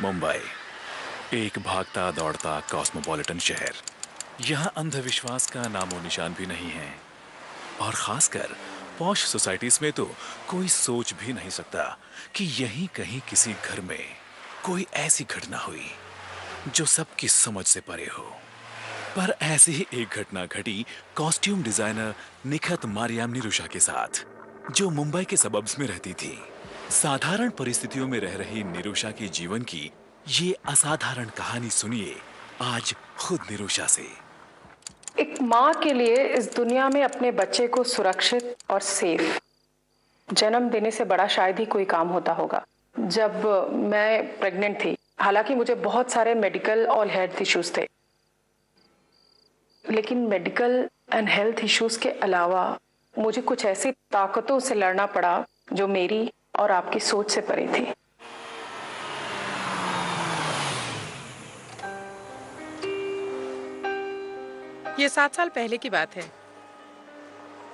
मुंबई, एक भागता दौड़ता कॉस्मोपॉलिटन शहर। यहाँ अंधविश्वास का नामो निशान भी नहीं है, और खासकर पॉश सोसाइटीज में तो कोई सोच भी नहीं सकता कि यहीं कहीं किसी घर में कोई ऐसी घटना हुई जो सबकी समझ से परे हो। पर ऐसी ही एक घटना घटी कॉस्ट्यूम डिजाइनर निखत मारियाम निरुषा के साथ, जो मुंबई के सबब्स में रहती थी। साधारण परिस्थितियों में रह रही निरुषा के जीवन की ये असाधारण कहानी सुनिए आज खुद निरुषा से। एक माँ के लिए इस दुनिया में अपने बच्चे को सुरक्षित और सेफ जन्म देने से बड़ा शायद ही कोई काम होता होगा। जब मैं प्रेग्नेंट थी, हालांकि मुझे बहुत सारे मेडिकल और हेल्थ इश्यूज थे, लेकिन मेडिकल एंड हेल्थ इश्यूज के अलावा मुझे कुछ ऐसी ताकतों से लड़ना पड़ा जो मेरी और आपकी सोच से परे थी। ये 7 साल पहले की बात है।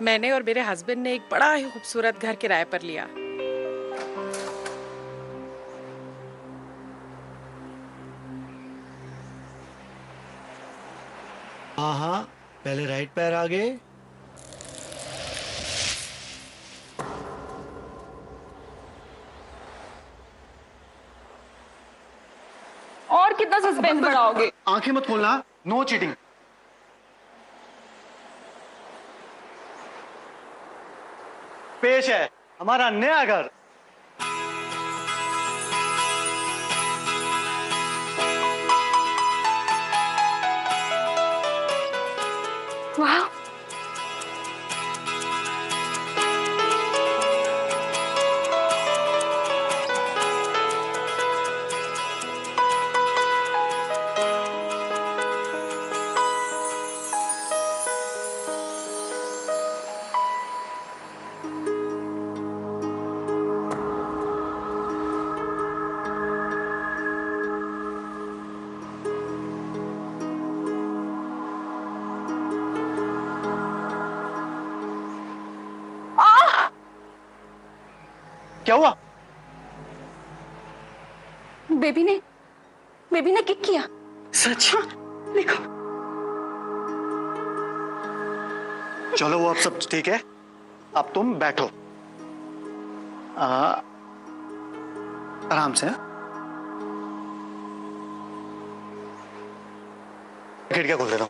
मैंने और मेरे हस्बैंड ने एक बड़ा ही खूबसूरत घर किराए पर लिया। हाँ, पहले राइट पैर आगे। और कितना सस्पेंस बढ़ाओगे? आंखें मत खोलना, नो चीटिंग। पेश है हमारा नया घर। वाह, क्या हुआ? बेबी ने किक किया। सच? हाँ, देखो। चलो, वो अब सब ठीक है। अब तुम बैठो। आराम से। खिड़कियां खोल देता हूँ।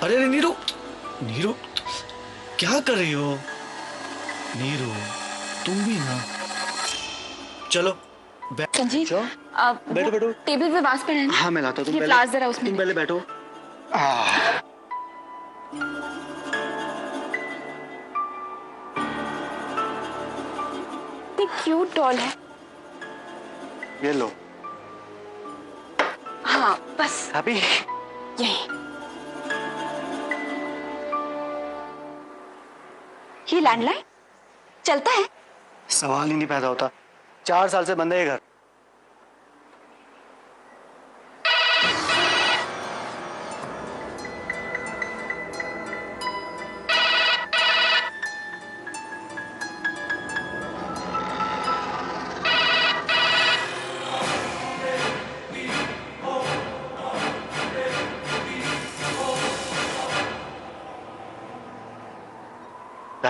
अरे नीरू, नीरू क्या कर रही हो? नीरू, तुम भी ना। चलो संजीव, बैठो बैठो। टेबल पे वास पड़ा है ना? हाँ, मैं लाता हूँ। ये फ्लावर्स जरा उसमें तुम पहले बैठो। इतनी क्यूट डॉल है। ये लो। हाँ, बस हैप्पी? यही। ये लैंडलाइन चलता है? सवाल ही नहीं पैदा होता। 4 साल से बंद है ये घर।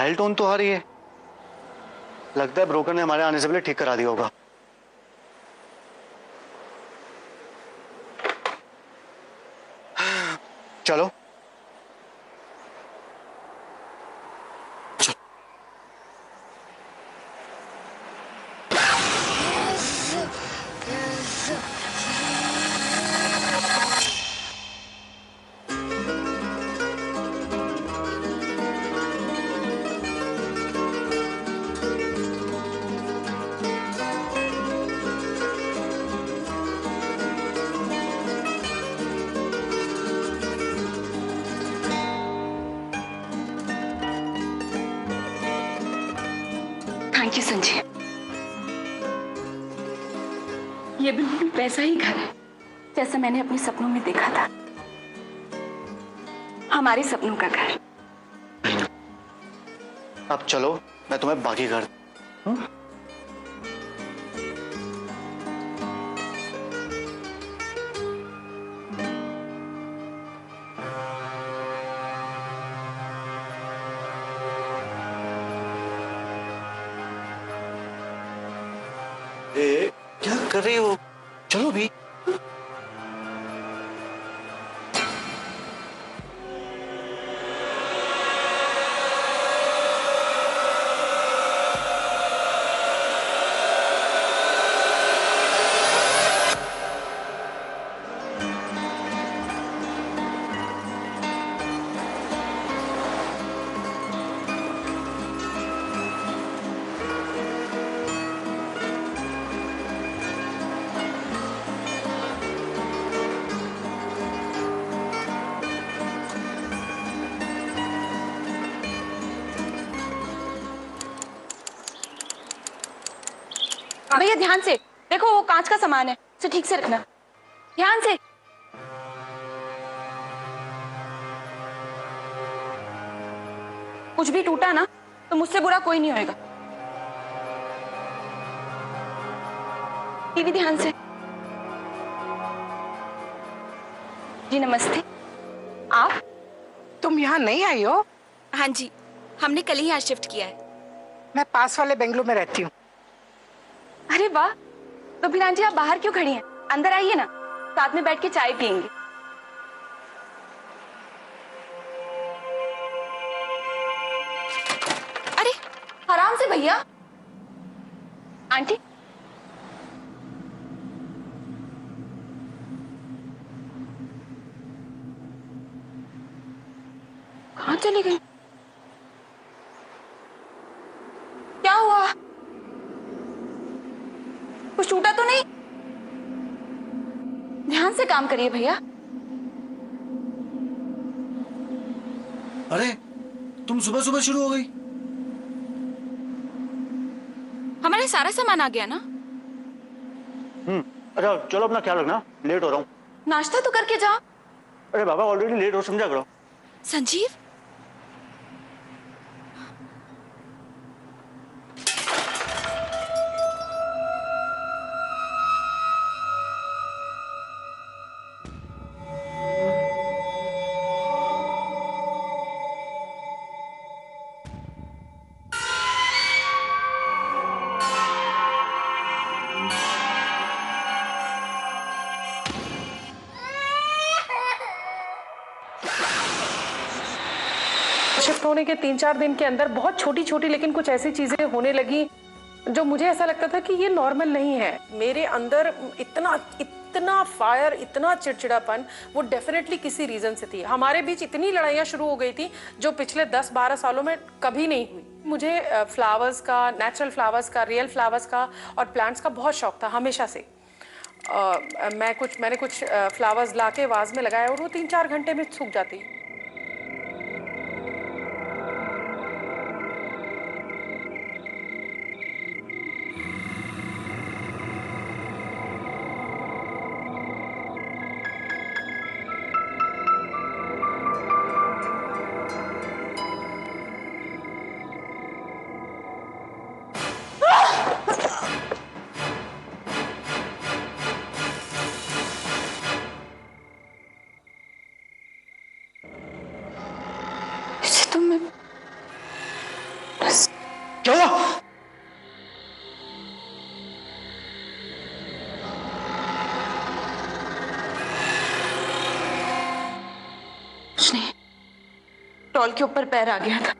स्माइल टोन तो आ रही है। लगता है ब्रोकर ने हमारे आने से पहले ठीक करा दिया होगा। चलो थैंक यू संजय। ये बिल्कुल वैसा ही घर है जैसा मैंने अपने सपनों में देखा था। हमारे सपनों का घर। अब चलो, मैं तुम्हें बाकी घर। क्या कर रही हो? चलो भी। भैया ध्यान से देखो, वो कांच का सामान है, उसे ठीक से रखना, ध्यान से। कुछ भी टूटा ना तो मुझसे बुरा कोई नहीं होएगा। टीवी ध्यान से। जी नमस्ते। आप? तुम यहाँ नहीं आई हो? हाँ जी, हमने कल ही यहाँ शिफ्ट किया है। मैं पास वाले बेंगलुरु में रहती हूँ। अरे वाह, तो फिर आंटी आप बाहर क्यों खड़ी हैं? अंदर आइए ना, साथ में बैठ के चाय पियेंगे। अरे आराम से भैया। आंटी कहाँ चली गई? क्या हुआ? कुछ टूटा तो नहीं? ध्यान से काम करिए भैया। अरे तुम सुबह सुबह शुरू हो गई। हमारा सारा सामान आ गया ना? अच्छा चलो, अपना ख्याल रखना, लेट हो रहा हूँ। नाश्ता तो करके जाओ। अरे बाबा ऑलरेडी लेट हो, समझा करो। संजीव, शिफ्ट होने के 3-4 दिन के अंदर बहुत छोटी छोटी लेकिन कुछ ऐसी चीजें होने लगी जो मुझे ऐसा लगता था कि ये नॉर्मल नहीं है। मेरे अंदर इतना फायर, इतना चिड़चिड़ापन, वो डेफिनेटली किसी रीजन से थी। हमारे बीच इतनी लड़ाइयाँ शुरू हो गई थी जो पिछले 10-12 सालों में कभी नहीं हुई। मुझे फ्लावर्स का, नेचुरल फ्लावर्स का, रियल फ्लावर्स का और प्लांट्स का बहुत शौक था हमेशा से। मैंने कुछ फ्लावर्स लाके वाज में लगाए और वो 3-4 घंटे में सूख जाती। स्टॉल के ऊपर पैर आ गया था,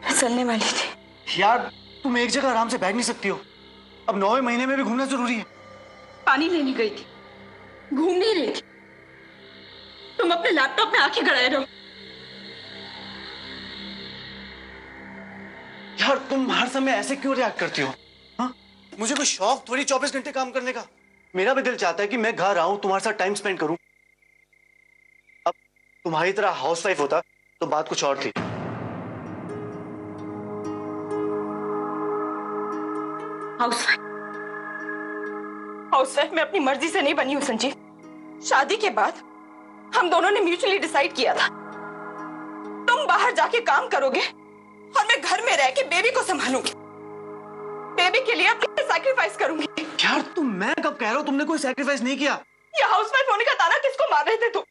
फिसलने वाली थी। यार तुम एक जगह आराम से बैठ नहीं सकती हो? अब 9वें महीने में भी घूमना जरूरी है। पानी लेने गई थी, घूम नहीं रही थी। तुम अपने लैपटॉप में आंखें गड़ाए रहो। यार तुम हर समय ऐसे क्यों रिएक्ट करती हो? हाँ, मुझे कोई शौक थोड़ी 24 घंटे काम करने का। मेरा भी दिल चाहता है कि मैं घर आऊं, तुम्हारे साथ टाइम स्पेंड करूं। अब तुम्हारी तरह हाउसवाइफ होता तो बात कुछ और थी। हाउसवाइफ मैं अपनी मर्जी से नहीं बनी हूँ संजीव। शादी के बाद हम दोनों ने म्यूचुअली डिसाइड किया था, तुम बाहर जाके काम करोगे और मैं घर में रह के बेबी को संभालूंगी। बेबी के लिए अपने सैक्रिफाइस करूंगी। यार तुम, मैं कब कह रहा हूं तुमने कोई सैक्रिफाइस नहीं किया? ये हाउसवाइफ होने का ताना किसको मार रहे थे तुम?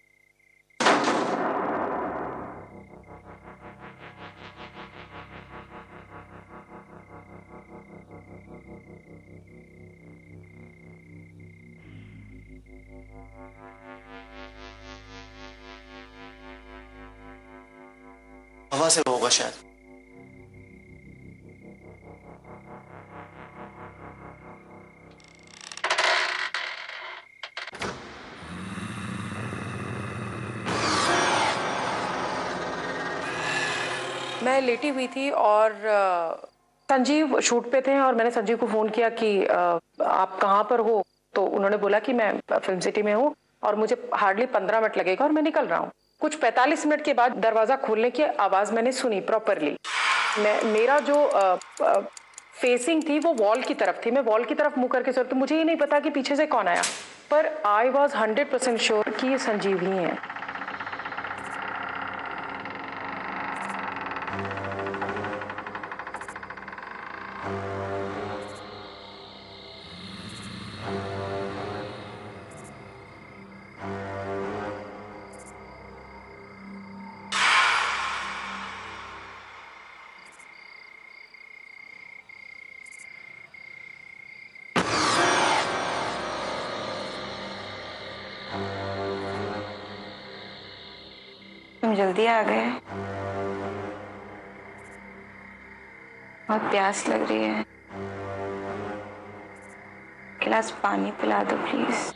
हवा से होगा शायद। मैं लेटी हुई थी और संजीव शूट पे थे और मैंने संजीव को फोन किया कि आप कहाँ पर हो, तो उन्होंने बोला कि मैं फिल्म सिटी में हूँ और मुझे हार्डली 15 मिनट लगेगा और मैं निकल रहा हूँ। कुछ 45 मिनट के बाद दरवाजा खोलने की आवाज मैंने सुनी प्रॉपरली। मेरा जो फेसिंग थी वो वॉल की तरफ थी, मैं वॉल की तरफ मुंह करके सोई, तो मुझे ये नहीं पता कि पीछे से कौन आया, पर आई वॉज 100% श्योर कि ये संजीव ही है। तुम जल्दी आ गए, बहुत प्यास लग रही है, गिलास पानी पिला दो प्लीज।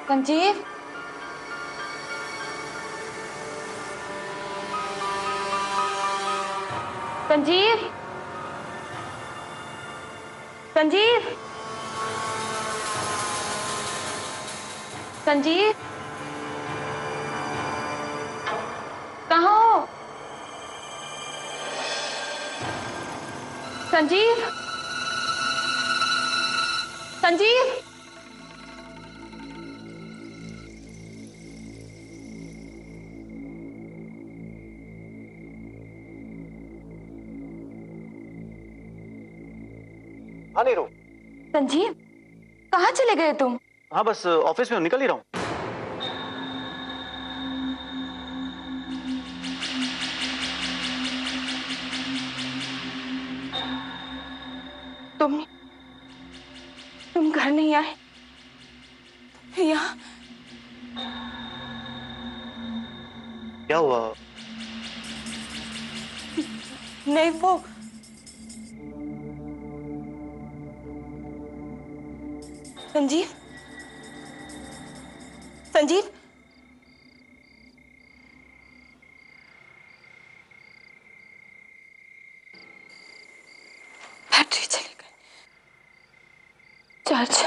संजीव, संजीव, संजीव, संजीव, कहाँ हो? संजीव, संजीव, हाँ नीरू। संजीव, कहाँ चले गए तुम? हाँ बस ऑफिस में हूँ, निकल ही रहा हूँ। तुम घर नहीं आए? यहाँ क्या हुआ? नहीं, वो संजीव, संजीव, बैटरी चली गई, चार्ज।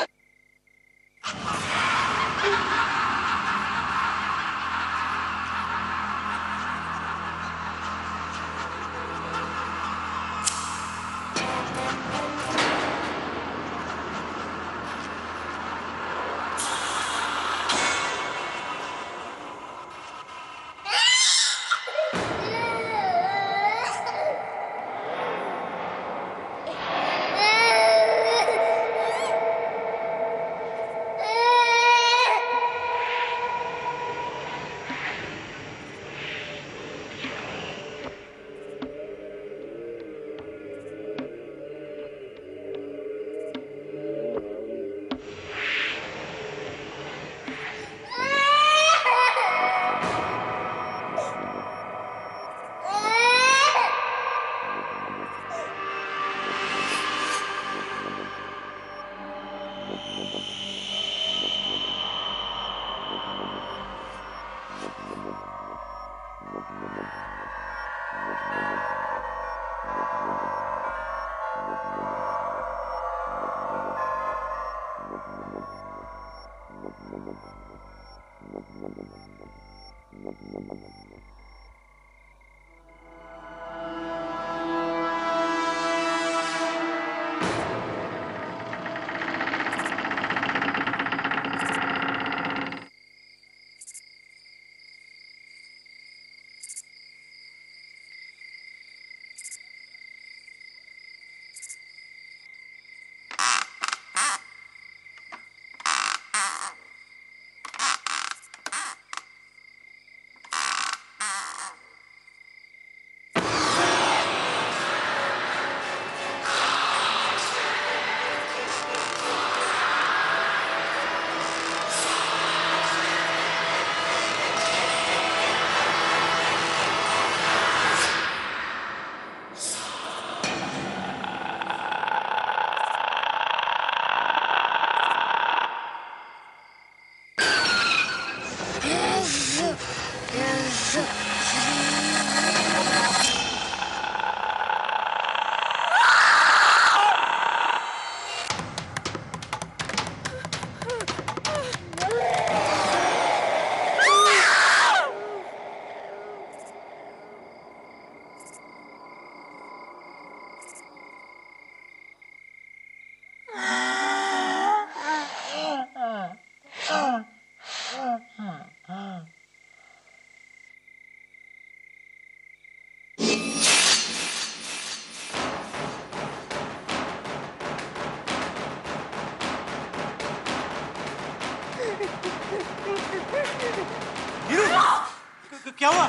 क्या हुआ?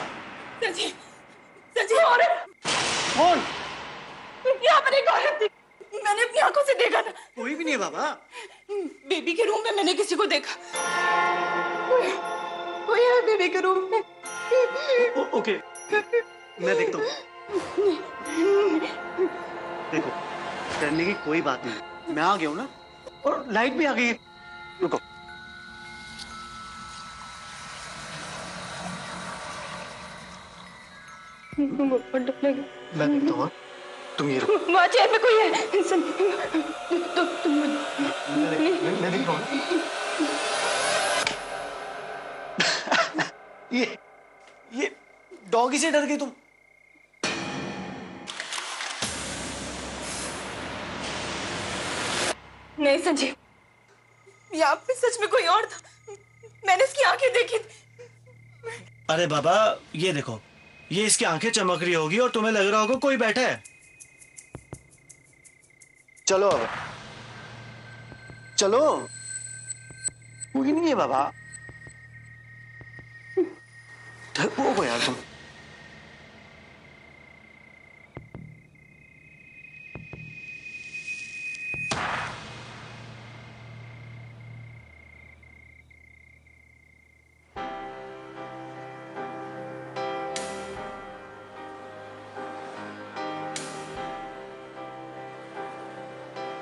संजीव, संजीव औरत कौन? यहाँ पर एक औरत थी, मैंने अपनी आंखों से देखा था। कोई भी नहीं है बाबा। बेबी के रूम में मैंने किसी को देखा। कोई है बेबी के रूम में। ओके, मैं देखता हूँ। देखो, डरने की कोई बात नहीं, मैं आ गया हूँ ना, और लाइट भी आ गई है। रुको। मैं देखता हूँ, तुम ये रुको। वहाँ चेयर में कोई है। मैं देख रहा हूँ। ये डॉगी से डर गई तुम? नहीं संजीव, यहाँ पे सच में कोई और था। मैंने इसकी आंखें देखी थी। अरे बाबा, ये देखो, ये इसकी आंखें चमक रही होगी और तुम्हें लग रहा होगा कोई बैठा है। चलो अब, चलो। कोई नहीं है बाबा। वो हो यार तुम।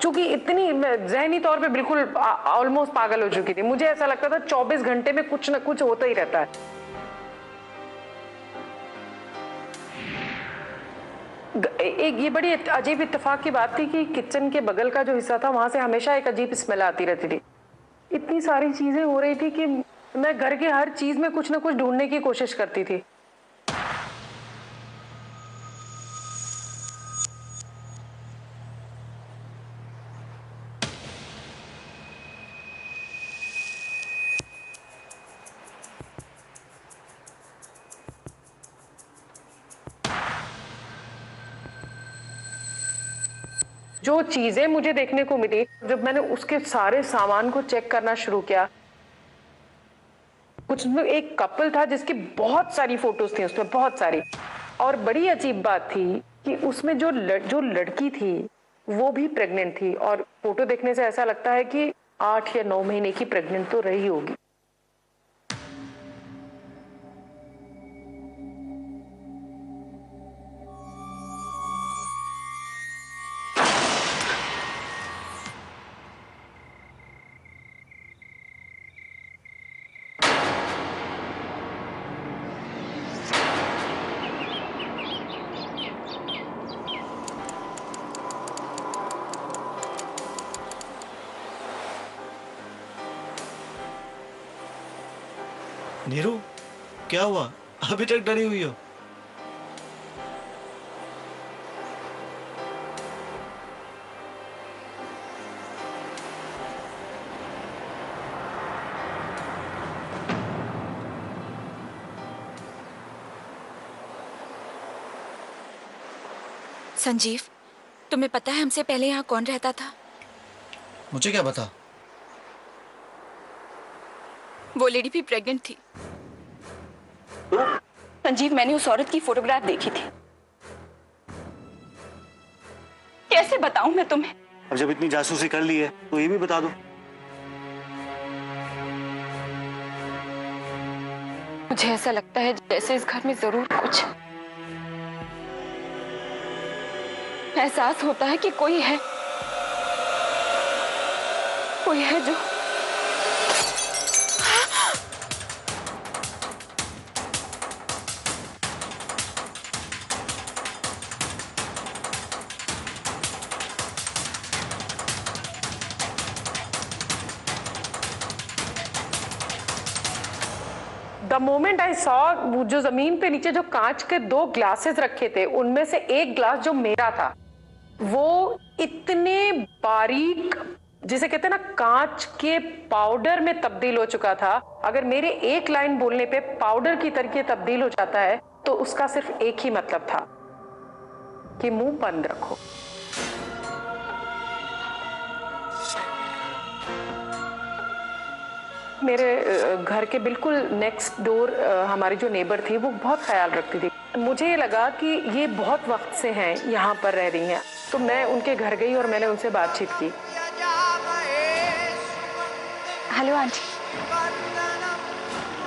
चूंकि इतनी जहनी तौर पे बिल्कुल ऑलमोस्ट पागल हो चुकी थी, मुझे ऐसा लगता था 24 घंटे में कुछ ना कुछ होता ही रहता है। एक ये बड़ी अजीब इत्तेफाक की बात थी कि किचन के बगल का जो हिस्सा था वहां से हमेशा एक अजीब स्मेल आती रहती थी। इतनी सारी चीजें हो रही थी कि मैं घर के हर चीज में कुछ ना कुछ ढूंढने की कोशिश करती थी। जो चीजें मुझे देखने को मिली, जब मैंने उसके सारे सामान को चेक करना शुरू किया, कुछ एक कपल था जिसकी बहुत सारी फोटोज थी उसमें, बहुत सारी। और बड़ी अजीब बात थी कि उसमें जो लड़की थी वो भी प्रेग्नेंट थी, और फोटो देखने से ऐसा लगता है कि 8 या 9 महीने की प्रेग्नेंट तो रही होगी। नीरू, क्या हुआ? अभी तक डरी हुई हो? संजीव, तुम्हें पता है हमसे पहले यहाँ कौन रहता था? मुझे क्या पता? वो लेडी भी प्रेग्नेंट थी। संजीव, मैंने उस औरत की फोटोग्राफ देखी थी। कैसे बताऊं मैं तुम्हें? अब जब इतनी जासूसी कर ली है तो ये भी बता दो। मुझे ऐसा लगता है जैसे इस घर में जरूर कुछ एहसास होता है कि कोई है जो द मोमेंट आई सॉ, जो जमीन पे नीचे जो कांच के 2 ग्लासेस रखे थे, उनमें से एक ग्लास जो मेरा था वो इतने बारीक, जिसे कहते हैं ना, कांच के पाउडर में तब्दील हो चुका था। अगर मेरे एक लाइन बोलने पे पाउडर की तरीके तब्दील हो जाता है तो उसका सिर्फ एक ही मतलब था कि मुंह बंद रखो। मेरे घर के बिल्कुल नेक्स्ट डोर हमारी जो नेबर थी वो बहुत ख्याल रखती थी। मुझे लगा कि ये बहुत वक्त से हैं यहाँ पर रह रही हैं, तो मैं उनके घर गई और मैंने उनसे बातचीत की। हेलो आंटी,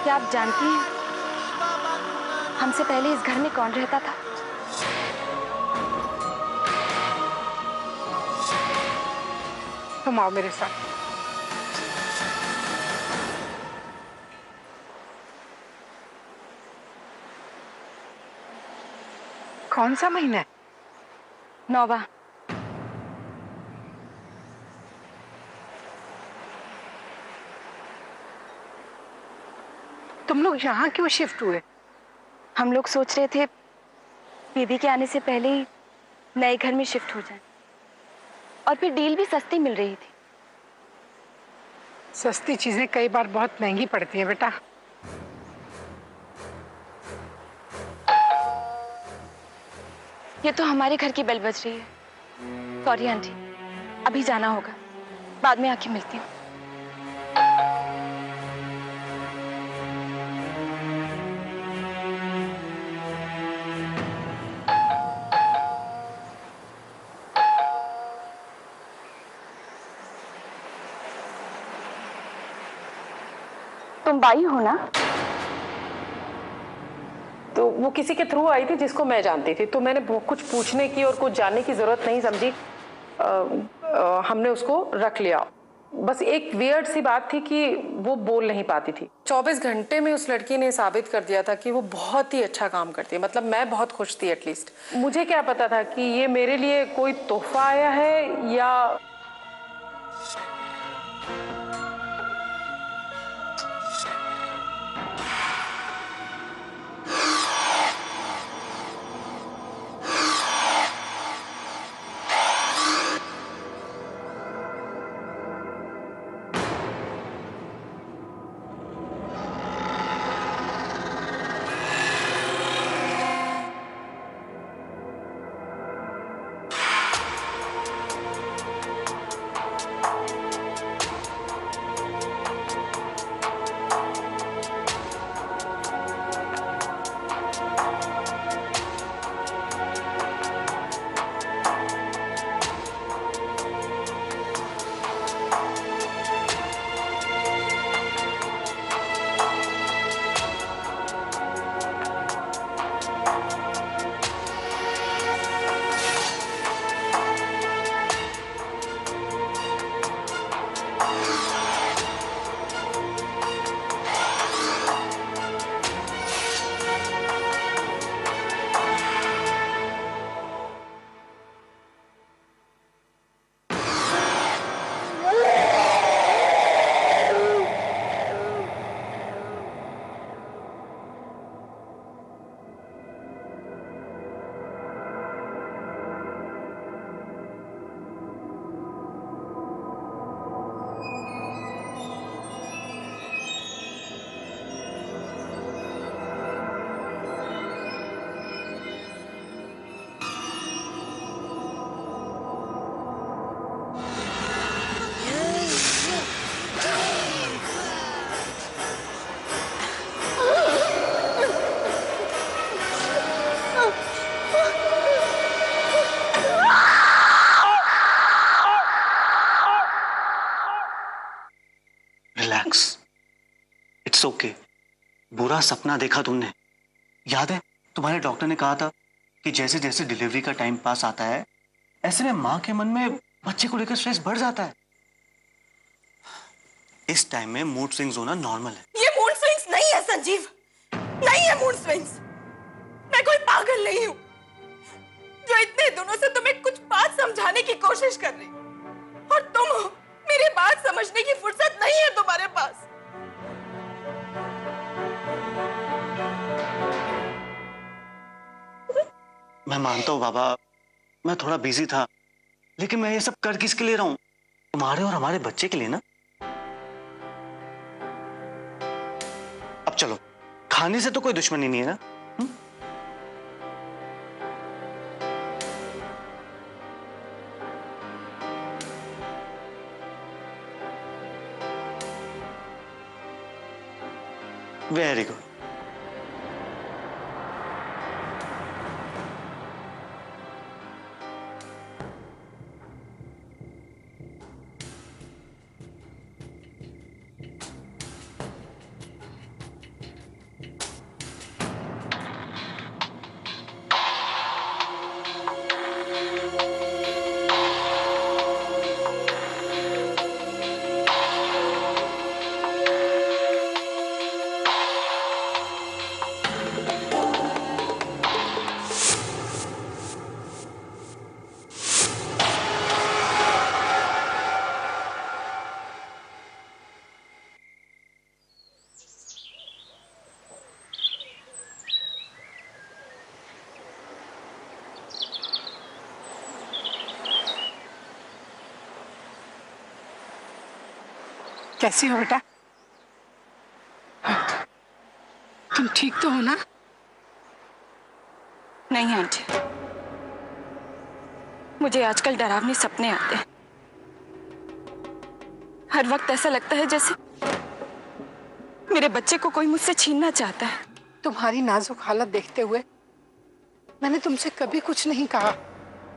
क्या आप जानती हैं हमसे पहले इस घर में कौन रहता था? तुम आओ मेरे साथ। कौन सा महीना है? 9वां। तुम लोग यहाँ क्यों शिफ्ट हुए? हम लोग सोच रहे थे दीदी के आने से पहले ही नए घर में शिफ्ट हो जाए, और फिर डील भी सस्ती मिल रही थी। सस्ती चीजें कई बार बहुत महंगी पड़ती हैं बेटा। ये तो हमारे घर की बेल बज रही है। सॉरी आंटी, अभी जाना होगा, बाद में आके मिलती हूँ। तुम बाई हो ना? तो वो किसी के थ्रू आई थी जिसको मैं जानती थी, तो मैंने कुछ पूछने की और कुछ जानने की जरूरत नहीं समझी। हमने उसको रख लिया। बस एक वियर्ड सी बात थी कि वो बोल नहीं पाती थी। 24 घंटे में उस लड़की ने साबित कर दिया था कि वो बहुत ही अच्छा काम करती है। मतलब मैं बहुत खुश थी। एटलीस्ट मुझे क्या पता था कि ये मेरे लिए कोई तोहफा आया है या रिलैक्स, इट्स ओके। बुरा सपना देखा तुमने, याद है तुम्हारे डॉक्टर ने कहा था कि जैसे जैसे डिलीवरी का टाइम पास आता है ऐसे में माँ के मन में बच्चे को लेकर स्ट्रेस बढ़ जाता है। इस टाइम में मूड स्विंग्स होना नॉर्मल है। ये मूड स्विंग्स नहीं है संजीव, नहीं है मूड स्विंग्स। मैं कोई पागल नहीं हूँ जो इतने दिनों से तुम्हें कुछ बात समझाने की कोशिश कर रही, और तुम हो, मेरी बात समझने की फुर्सत नहीं है तुम्हारे पास। मैं मानता हूँ बाबा, मैं थोड़ा बिजी था, लेकिन मैं ये सब कर किसके लिए रहा हूँ? तुम्हारे और हमारे बच्चे के लिए ना। अब चलो, खाने से तो कोई दुश्मनी नहीं है ना? Very good. कैसी हो बेटा? तुम ठीक तो हो ना? नहीं आंटी, मुझे आजकल डरावने सपने आते हैं। हर वक्त ऐसा लगता है जैसे मेरे बच्चे को कोई मुझसे छीनना चाहता है। तुम्हारी नाजुक हालत देखते हुए मैंने तुमसे कभी कुछ नहीं कहा,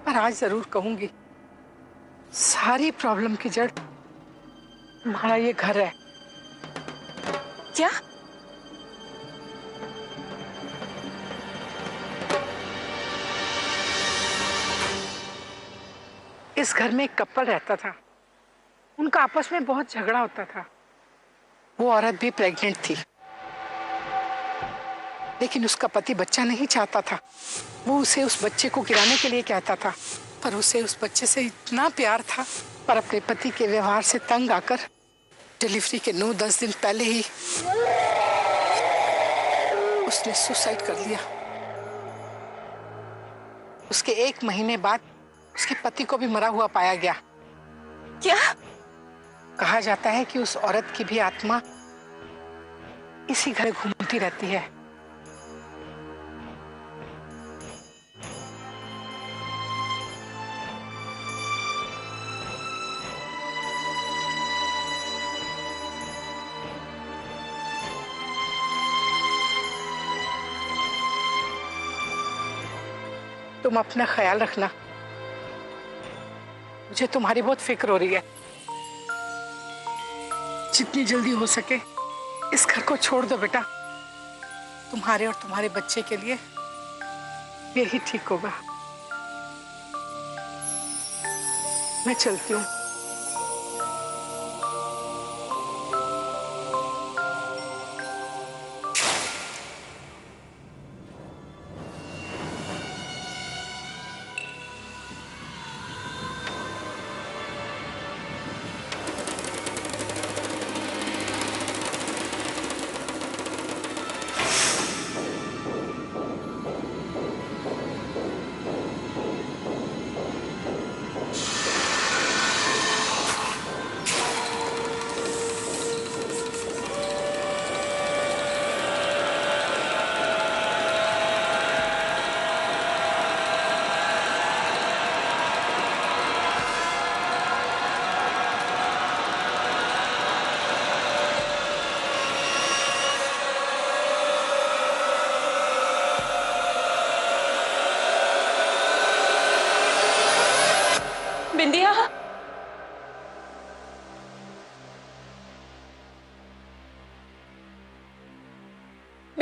पर आज जरूर कहूंगी। सारी प्रॉब्लम की जड़ तुम्हारा ये घर है। क्या? इस घर में एक कपल रहता था, उनका आपस में बहुत झगड़ा होता था। वो औरत भी प्रेग्नेंट थी, लेकिन उसका पति बच्चा नहीं चाहता था। वो उसे उस बच्चे को गिराने के लिए कहता था, पर उसे उस बच्चे से इतना प्यार था। पर अपने पति के व्यवहार से तंग आकर डिलीवरी के 9-10 दिन पहले ही उसने सुसाइड कर लिया। उसके 1 महीने बाद उसके पति को भी मरा हुआ पाया गया। क्या? कहा जाता है कि उस औरत की भी आत्मा इसी घर घूमती रहती है। तुम अपना ख्याल रखना, मुझे तुम्हारी बहुत फिक्र हो रही है। जितनी जल्दी हो सके इस घर को छोड़ दो बेटा। तुम्हारे और तुम्हारे बच्चे के लिए यही ठीक होगा। मैं चलती हूँ।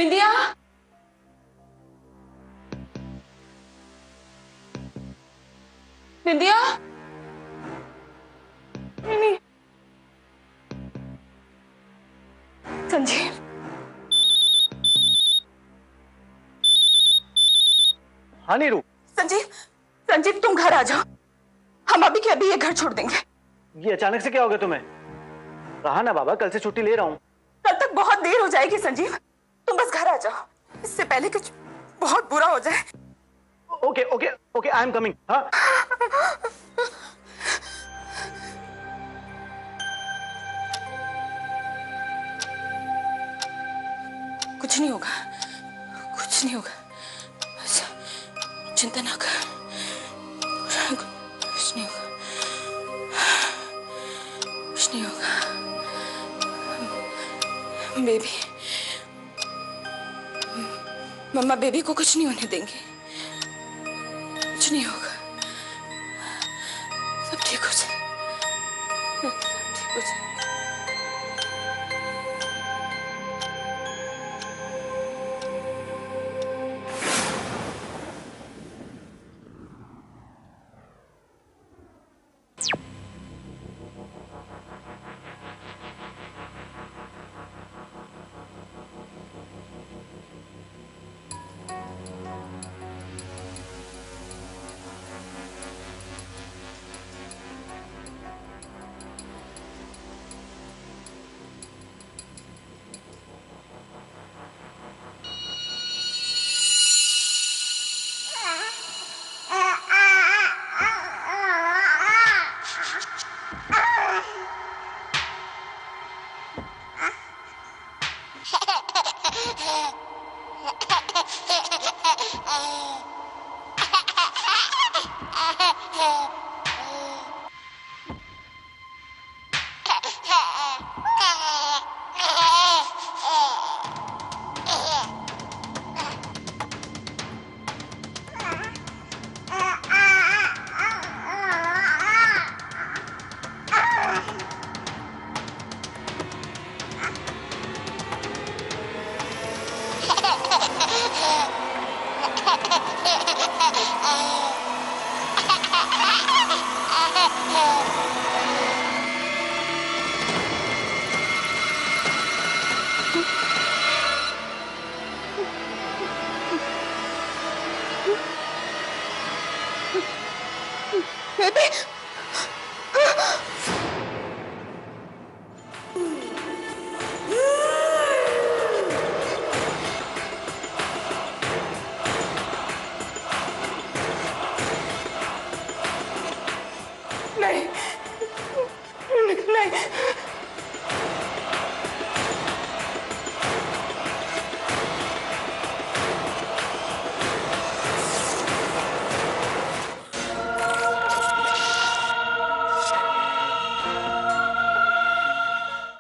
बिंदिया, बिंदिया, नहीं, संजीव, हाँ नीरू। संजीव, संजीव तुम घर आ जाओ। हम अभी के अभी ये घर छोड़ देंगे। ये अचानक से क्या हो गया तुम्हें? रहा ना बाबा, कल से छुट्टी ले रहा हूँ। कल तक बहुत देर हो जाएगी संजीव, तुम बस घर आ जाओ, इससे पहले कुछ बहुत बुरा हो जाए। Okay okay okay, I am coming. हाँ कुछ नहीं होगा, कुछ नहीं होगा, बस चिंता ना कर, कुछ नहीं होगा, कुछ नहीं होगा। बेबी, मम्मा बेबी को कुछ नहीं होने देंगे, कुछ नहीं होगा, सब ठीक हो जाए, सब ठीक हो जाए।